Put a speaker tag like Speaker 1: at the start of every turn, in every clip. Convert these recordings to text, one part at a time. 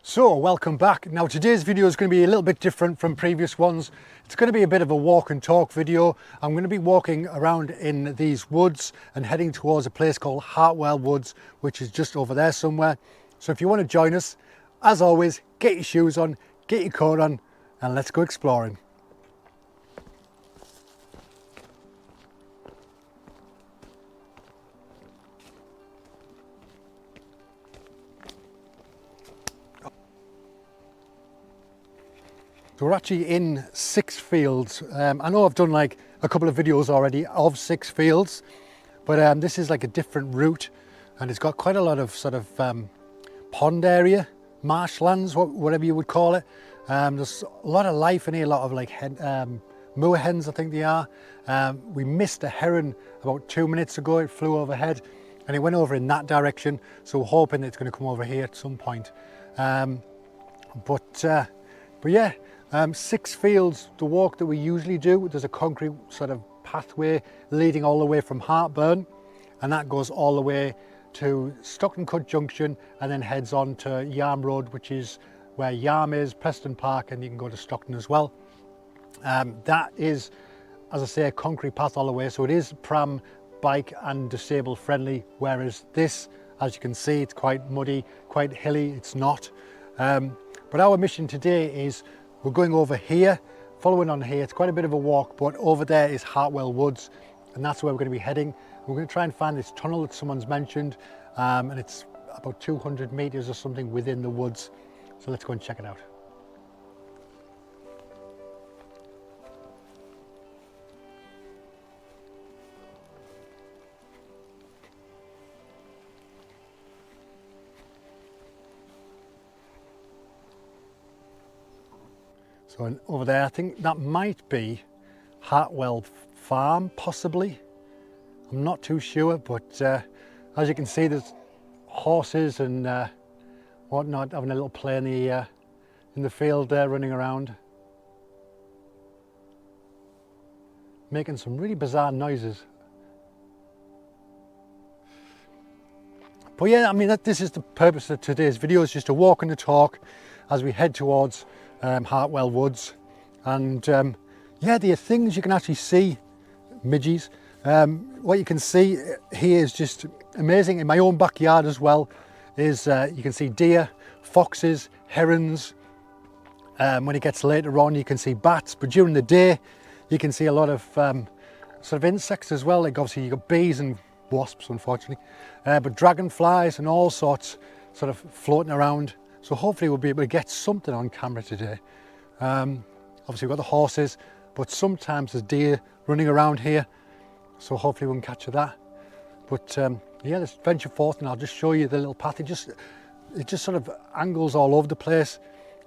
Speaker 1: So welcome back. Now today's video is going to be a little bit different from previous ones. It's going to be a bit of a walk and talk video. I'm going to be walking around in these woods and heading towards a place called Hartwell Woods, which is just over there somewhere. So if you want to join us, as always, get your shoes on, get your coat on, and let's go exploring. So we're actually in 6 fields. I know I've done like a couple of videos already of 6 fields, but this is like a different route, and it's got quite a lot of sort of pond area, marshlands, whatever you would call it. There's a lot of life in here, a lot of like moor hens, I think they are. We missed a heron about 2 minutes ago. It flew overhead and it went over in that direction, so we're hoping it's going to come over here at some point. But yeah. 6 fields, the walk that we usually do, there's a concrete sort of pathway leading all the way from Hartburn, and that goes all the way to Stockton-on-Tees Junction and then heads on to Yarm Road, which is where Yarm is, Preston Park, and you can go to Stockton as well. That is, as I say, a concrete path all the way, so it is pram, bike and disabled friendly, whereas this, as you can see, it's quite muddy, quite hilly, it's not. But our mission today is we're going over here, following on here. It's quite a bit of a walk, but over there is Hartwell Woods, and that's where we're going to be heading. We're going to try and find this tunnel that someone's mentioned, and it's about 200 meters or something within the woods. So let's go and check it out. So over there, I think that might be Hartwell Farm, possibly. I'm not too sure, but as you can see, there's horses and whatnot having a little play in the field there, running around, making some really bizarre noises. But yeah, I mean, this is the purpose of today's video, is just a walk and a talk as we head towards Hartwell Woods. And yeah, there are things you can actually see, midges. What you can see here is just amazing. In my own backyard as well is you can see deer, foxes, herons. When it gets later on, you can see bats, but during the day you can see a lot of sort of insects as well. Like obviously you've got bees and wasps, unfortunately, but dragonflies and all sorts sort of floating around. So hopefully we'll be able to get something on camera today. Obviously we've got the horses, but sometimes there's deer running around here, so hopefully we can capture that. But yeah, let's venture forth and I'll just show you the little path. It just sort of angles all over the place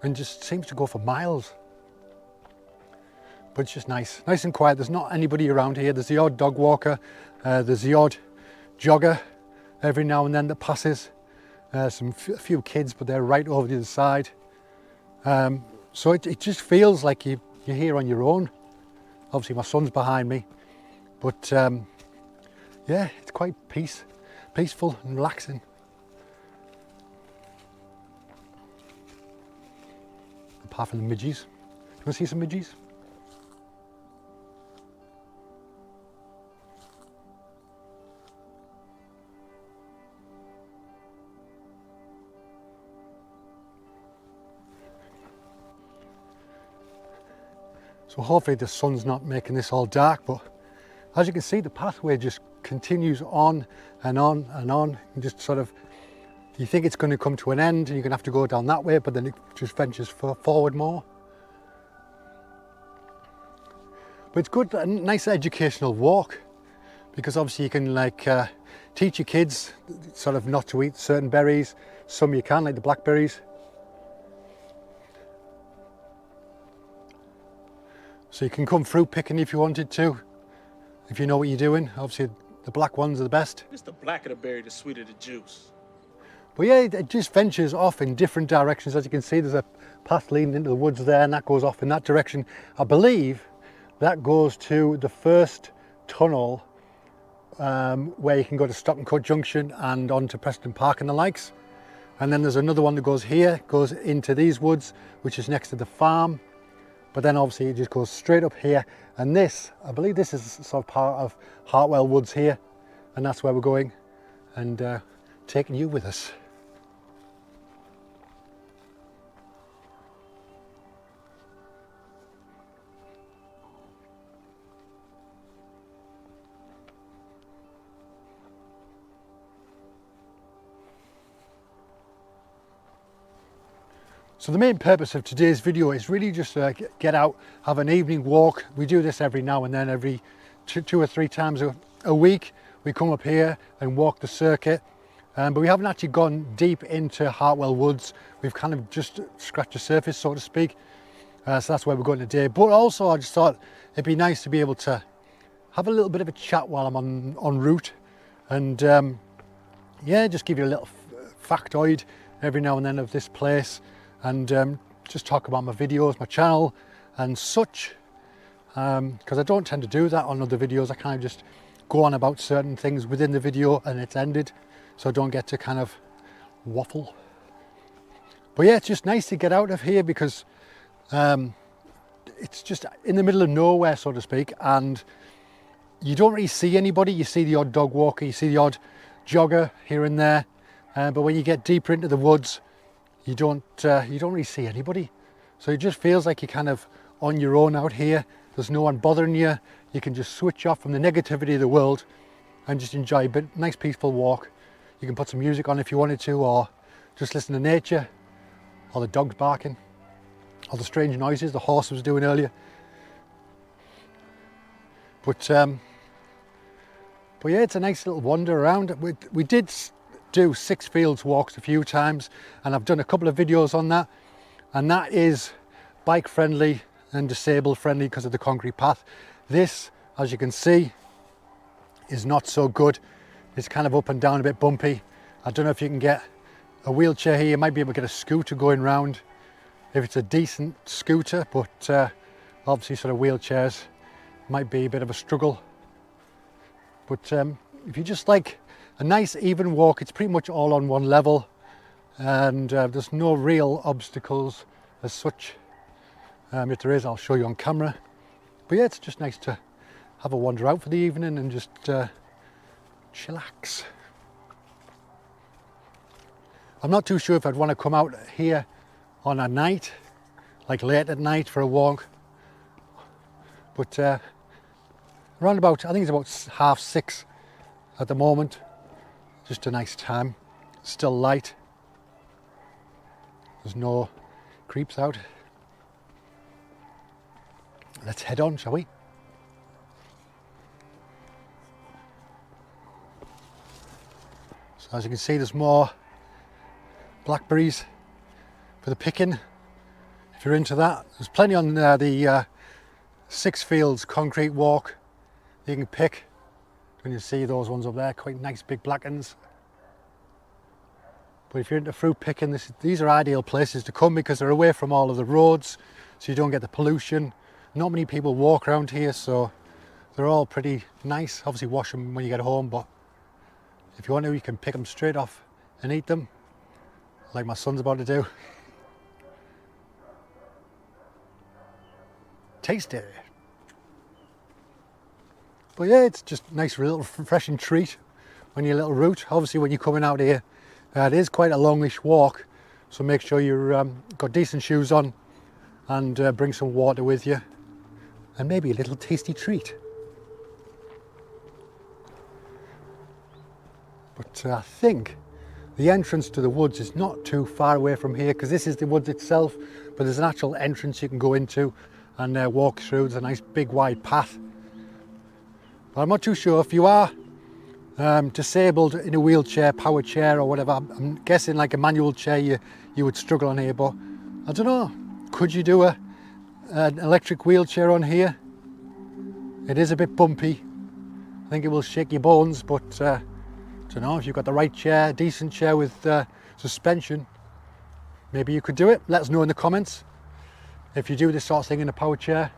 Speaker 1: and just seems to go for miles. But it's just nice and quiet. There's not anybody around here. There's the odd dog walker, there's the odd jogger every now and then that passes. A few kids, but they're right over the other side. So it just feels like you're here on your own. Obviously my son's behind me, but yeah, it's quite peaceful and relaxing. Apart from the midges. You want to see some midges? So hopefully the sun's not making this all dark, but as you can see, the pathway just continues on and on and on. And just sort of, you think it's going to come to an end and you're going to have to go down that way, but then it just ventures forward more. But it's good, a nice educational walk, because obviously you can like teach your kids sort of not to eat certain berries. Some you can, like the blackberries. So you can come fruit picking if you wanted to, if you know what you're doing. Obviously the black ones are the best.
Speaker 2: It's the blacker the berry, the sweeter the juice.
Speaker 1: But yeah, it just ventures off in different directions. As you can see, there's a path leading into the woods there, and that goes off in that direction. I believe that goes to the first tunnel where you can go to Stockton-on-Tees Junction and on to Preston Park and the likes. And then there's another one that goes here, goes into these woods, which is next to the farm. But then obviously it just goes straight up here. And this, I believe this is sort of part of Hartwell Woods here. And that's where we're going, and taking you with us. So the main purpose of today's video is really just to get out, have an evening walk. We do this every now and then, every two or three times a week. We come up here and walk the circuit, but we haven't actually gone deep into Hartwell Woods. We've kind of just scratched the surface, so to speak. So that's where we're going today. But also I just thought it'd be nice to be able to have a little bit of a chat while I'm en route, and yeah, just give you a little factoid every now and then of this place, and just talk about my videos, my channel and such, because I don't tend to do that on other videos. I kind of just go on about certain things within the video and it's ended, so I don't get to kind of waffle. But yeah, it's just nice to get out of here, because it's just in the middle of nowhere, so to speak, and you don't really see anybody. You see the odd dog walker, you see the odd jogger here and there, but when you get deeper into the woods, you don't really see anybody. So it just feels like you're kind of on your own out here. There's no one bothering you. You can just switch off from the negativity of the world and just enjoy a nice peaceful walk. You can put some music on if you wanted to, or just listen to nature, or the dogs barking, or the strange noises the horse was doing earlier. But yeah, it's a nice little wander around. We did do 6 fields walks a few times, and I've done a couple of videos on that, and that is bike friendly and disabled friendly because of the concrete path. This, as you can see, is not so good. It's kind of up and down, a bit bumpy. I don't know if you can get a wheelchair here. You might be able to get a scooter going round if it's a decent scooter, but obviously sort of wheelchairs might be a bit of a struggle. But if you just like a nice even walk, it's pretty much all on one level, and there's no real obstacles as such. If there is, I'll show you on camera. But yeah, it's just nice to have a wander out for the evening and just chillax. I'm not too sure if I'd want to come out here on a night, like late at night for a walk, but around about, I think it's about 6:30 at the moment. Just a nice time, still light, there's no creeps out. Let's head on, shall we? So as you can see, there's more blackberries for the picking, if you're into that. There's plenty on the 6 fields concrete walk you can pick. When you see those ones up there, quite nice big black ones. But if you're into fruit picking, these are ideal places to come, because they're away from all of the roads, so you don't get the pollution. Not many people walk around here, so they're all pretty nice. Obviously wash them when you get home, but if you want to, you can pick them straight off and eat them, like my son's about to do. Tasty. But yeah, it's just a nice little refreshing treat on your little route. Obviously when you're coming out here, it is quite a longish walk, so make sure you've got decent shoes on, and bring some water with you, and maybe a little tasty treat. But I think the entrance to the woods is not too far away from here, because this is the woods itself, but there's an actual entrance you can go into and walk through. There's a nice big wide path. But I'm not too sure if you are disabled in a wheelchair, power chair or whatever. I'm guessing like a manual chair you would struggle on here, but I don't know, could you do an electric wheelchair on here? It is a bit bumpy. I think it will shake your bones, but I don't know, if you've got the right chair, decent chair with suspension, maybe you could do it. Let us know in the comments if you do this sort of thing in a power chair.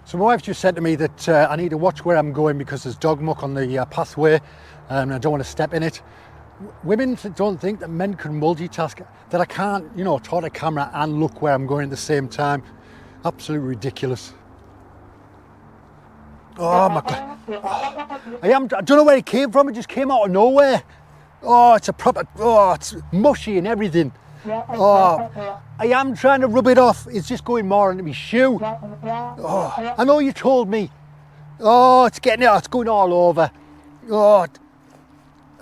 Speaker 1: So my wife just said to me that I need to watch where I'm going, because there's dog muck on the pathway and I don't want to step in it. women don't think that men can multitask, that I can't, you know, talk to the camera and look where I'm going at the same time. Absolutely ridiculous. Oh my God. Oh, I don't know where it came from, it just came out of nowhere. Oh, it's a proper, oh, it's mushy and everything. Oh, I am trying to rub it off, it's just going more into my shoe. Oh, I know you told me. Oh, it's going all over. Oh,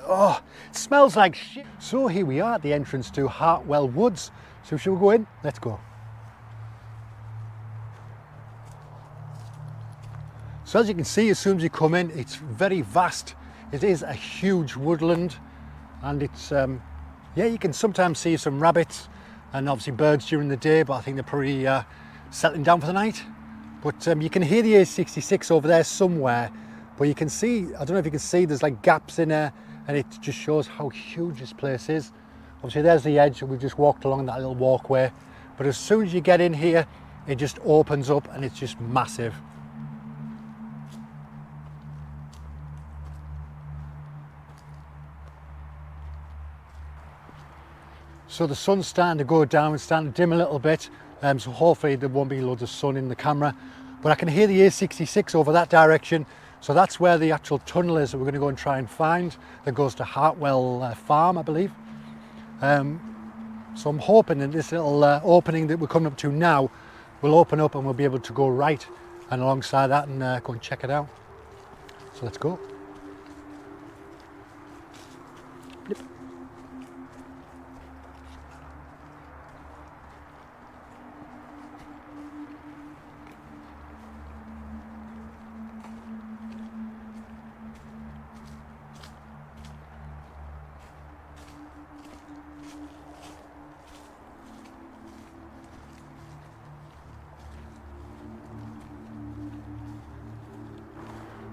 Speaker 1: oh, it smells like shit. So here we are at the entrance to Hartwell Woods. So shall we go in? Let's go. So as you can see, as soon as you come in, it's very vast. It is a huge woodland, and it's, yeah, you can sometimes see some rabbits and obviously birds during the day, but I think they're probably settling down for the night. But you can hear the A66 over there somewhere, but you can see, I don't know if you can see, there's like gaps in there, and it just shows how huge this place is. Obviously there's the edge, we've just walked along that little walkway, but as soon as you get in here, it just opens up and it's just massive. So the sun's starting to go down, it's starting to dim a little bit, so hopefully there won't be loads of sun in the camera. But I can hear the A66 over that direction, so that's where the actual tunnel is that we're going to go and try and find, that goes to Hartwell Farm, I believe. So I'm hoping that this little opening that we're coming up to now will open up and we'll be able to go right and alongside that and go and check it out. So let's go. Yep.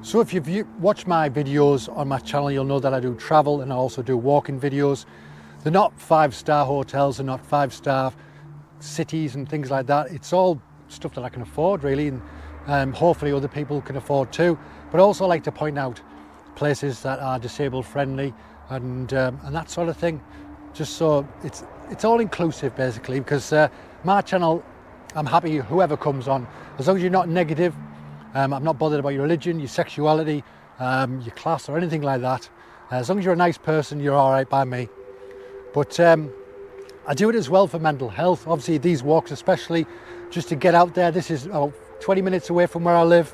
Speaker 1: So if you've watched my videos on my channel, you'll know that I do travel and I also do walking videos. They're not 5-star hotels, they're not 5-star cities and things like that. It's all stuff that I can afford really, and hopefully other people can afford too. But I also like to point out places that are disabled friendly and that sort of thing. Just so it's all inclusive basically, because my channel, I'm happy whoever comes on, as long as you're not negative. I'm not bothered about your religion, your sexuality, your class or anything like that. As long as you're a nice person, you're all right by me. But I do it as well for mental health. Obviously these walks especially, just to get out there. This is 20 minutes away from where I live,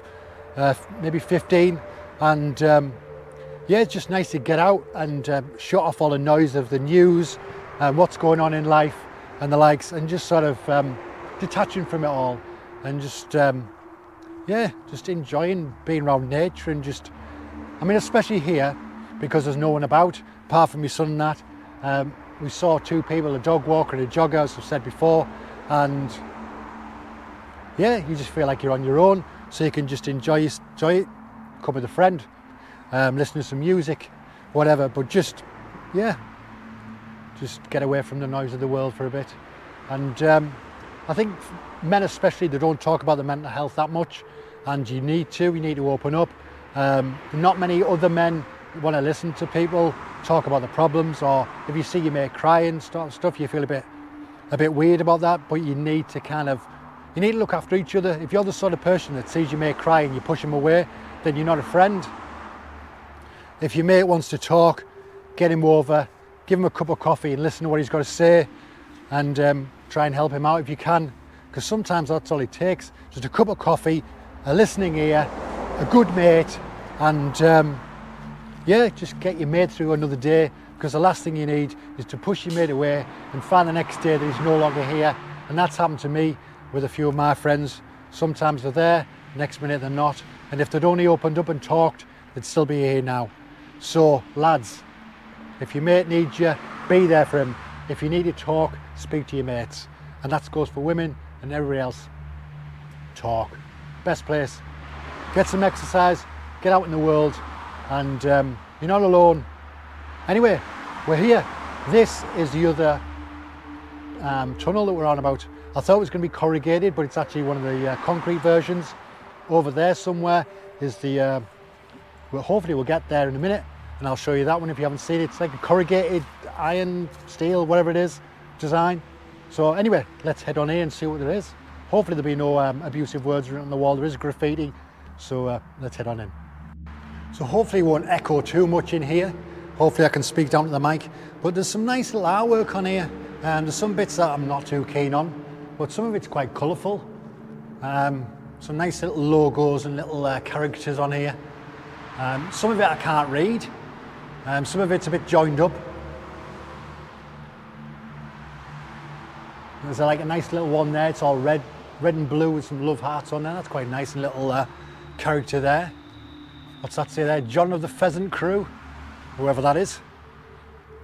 Speaker 1: maybe 15. And yeah, it's just nice to get out and shut off all the noise of the news and what's going on in life and the likes, and just sort of detaching from it all and just yeah, just enjoying being around nature and just, I mean, especially here because there's no one about apart from my son and that. We saw 2 people, a dog walker and a jogger, as I've said before, and yeah, you just feel like you're on your own, so you can just enjoy it, come with a friend, listen to some music, whatever, but just, yeah, just get away from the noise of the world for a bit. And I think men especially, they don't talk about the mental health that much, and you need to open up. Not many other men want to listen to people talk about the problems, or if you see your mate crying stuff, you feel a bit weird about that. But you need to look after each other. If you're the sort of person that sees your mate cry and you push him away, then you're not a friend. If your mate wants to talk, get him over, give him a cup of coffee and listen to what he's got to say, and try and help him out if you can, because sometimes that's all it takes. Just a cup of coffee, a listening ear, a good mate, and yeah, just get your mate through another day, because the last thing you need is to push your mate away and find the next day that he's no longer here. And that's happened to me with a few of my friends. Sometimes they're there, next minute they're not, and if they'd only opened up and talked, they'd still be here now. So lads, if your mate needs you, be there for him. If you need to talk, speak to your mates. And that goes for women and everybody else. Talk. Best place. Get some exercise, get out in the world, and you're not alone. Anyway, we're here. This is the other tunnel that we're on about. I thought it was going to be corrugated, but it's actually one of the concrete versions. Over there somewhere is the, well, hopefully we'll get there in a minute. and I'll show you that one if you haven't seen it. It's like a corrugated iron, steel, whatever it is, design. So anyway, let's head on in and see what there is. Hopefully there'll be no abusive words written on the wall. There is graffiti, so let's head on in. So hopefully it won't echo too much in here. Hopefully I can speak down to the mic. But there's some nice little artwork on here, and there's some bits that I'm not too keen on, but some of it's quite colourful. Some nice little logos and little characters on here. Some of it I can't read. Some of it's a bit joined up. There's like a nice little one there. It's all red and blue with some love hearts on there. That's quite nice, and little character there. What's that say there? John of the Pheasant Crew, whoever that is.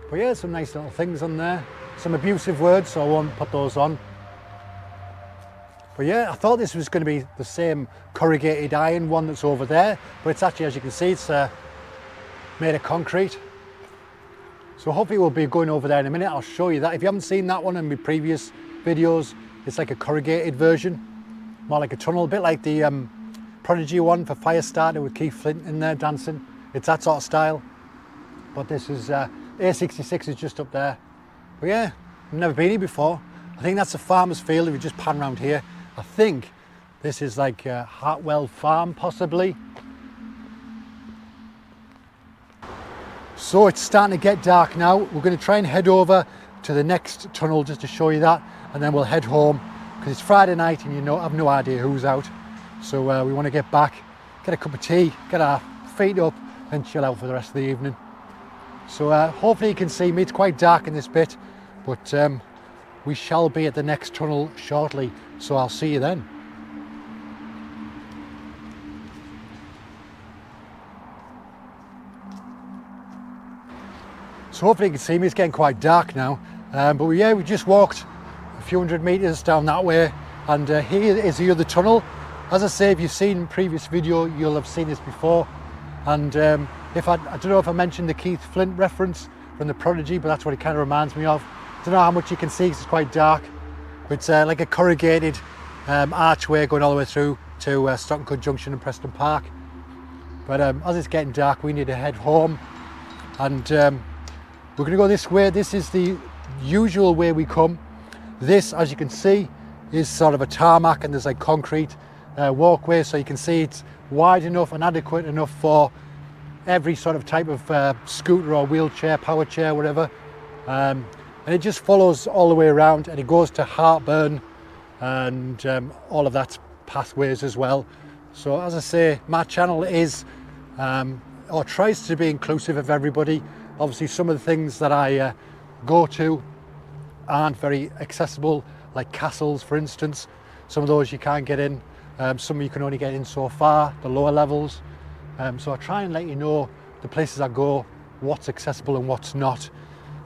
Speaker 1: But yeah, some nice little things on there. Some abusive words, so I won't put those on. But yeah, I thought this was going to be the same corrugated iron one that's over there, but it's actually, as you can see, it's made of concrete. So hopefully we'll be going over there in a minute. I'll show you that. If you haven't seen that one in my previous videos, it's like a corrugated version, more like a tunnel, a bit like the Prodigy one for Firestarter with Keith Flint in there dancing. It's that sort of style. But this is A66 is just up there. But yeah, I've never been here before. I think that's a farmer's field if you just pan around here. I think this is like Hartwell Farm, possibly. So it's starting to get dark now. We're going to try and head over to the next tunnel just to show you that, and then we'll head home because it's Friday night and you know, I've no idea who's out. So we want to get back, get a cup of tea, get our feet up and chill out for the rest of the evening. So hopefully you can see me. It's quite dark in this bit, but we shall be at the next tunnel shortly, so I'll see you then. So hopefully you can see me. It's getting quite dark now, but we just walked a few hundred meters down that way, and here is the other tunnel. As I say, if you've seen the previous video, you'll have seen this before. And if I don't know if I mentioned the Keith Flint reference from the Prodigy, but that's what it kind of reminds me of. I don't know how much you can see because it's quite dark. But it's like a corrugated archway going all the way through to Stockton Junction and Preston Park. But as it's getting dark, we need to head home, and we're going to go this way. This is the usual way we come. This, as you can see, is sort of a tarmac, and there's like concrete walkway, so you can see it's wide enough and adequate enough for every sort of type of scooter or wheelchair, power chair, whatever. And it just follows all the way around, and it goes to Hartburn and all of that pathways as well. So as I say, my channel is or tries to be inclusive of everybody. Obviously some of the things that I go to aren't very accessible, like castles for instance. Some of those you can't get in, some you can only get in so far, the lower levels. So I try and let you know the places I go, what's accessible and what's not.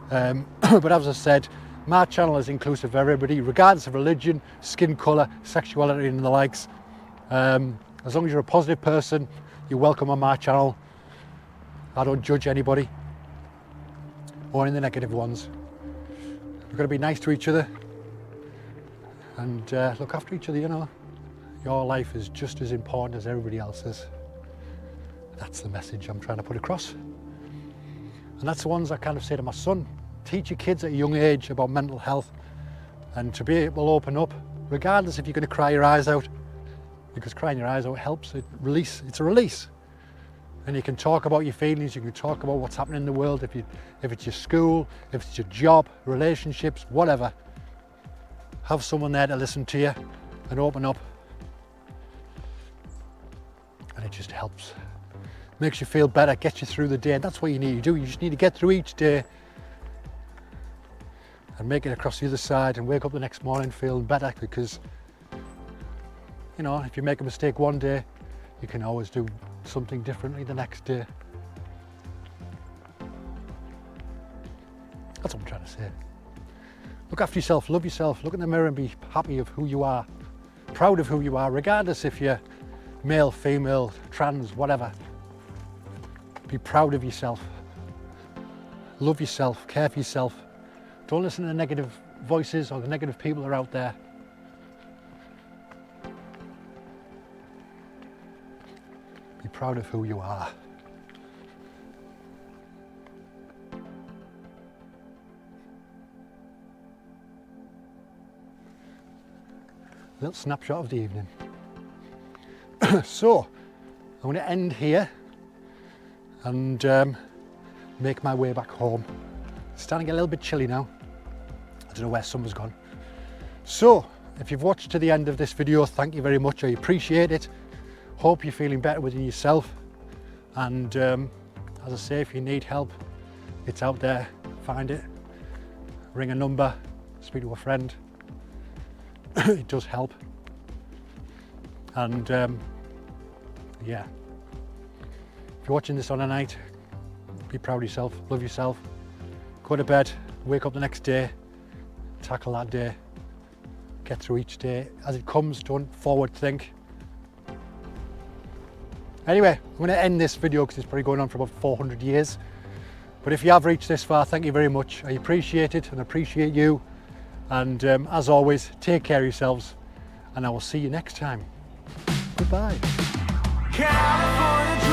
Speaker 1: But as I said, my channel is inclusive of everybody, regardless of religion, skin colour, sexuality and the likes. As long as you're a positive person, you're welcome on my channel. I don't judge anybody, or any of the negative ones. We've got to be nice to each other and look after each other, you know. Your life is just as important as everybody else's. That's the message I'm trying to put across. And that's the ones I kind of say to my son. Teach your kids at a young age about mental health, and to be able to open up, regardless if you're going to cry your eyes out, because crying your eyes out helps. It's a release. And you can talk about your feelings, you can talk about what's happening in the world, if it's your school, if it's your job, relationships, whatever. Have someone there to listen to you and open up. And it just helps. Makes you feel better, gets you through the day, and that's what you need to do. You just need to get through each day and make it across the other side and wake up the next morning feeling better, because, you know, if you make a mistake one day, you can always do something differently the next day. That's what I'm trying to say. Look after yourself, love yourself, look in the mirror and be happy of who you are, proud of who you are, regardless if you're male, female, trans, whatever. Be proud of yourself. Love yourself, care for yourself. Don't listen to the negative voices or the negative people that are out there. Be proud of who you are. little snapshot of the evening. So I'm going to end here and make my way back home. It's starting to get a little bit chilly now. I don't know where summer's gone. So if you've watched to the end of this video, thank you very much. I appreciate it. Hope you're feeling better within yourself. And as I say, if you need help, it's out there. Find it. Ring a number. Speak to a friend. It does help. And yeah, if you're watching this on a night, be proud of yourself, love yourself, go to bed, wake up the next day, tackle that day, get through each day as it comes. Don't forward think. Anyway, I'm going to end this video because it's probably going on for about 400 years. But if you have reached this far, thank you very much. I appreciate it and appreciate you. And as always, take care of yourselves, and I will see you next time. Goodbye. California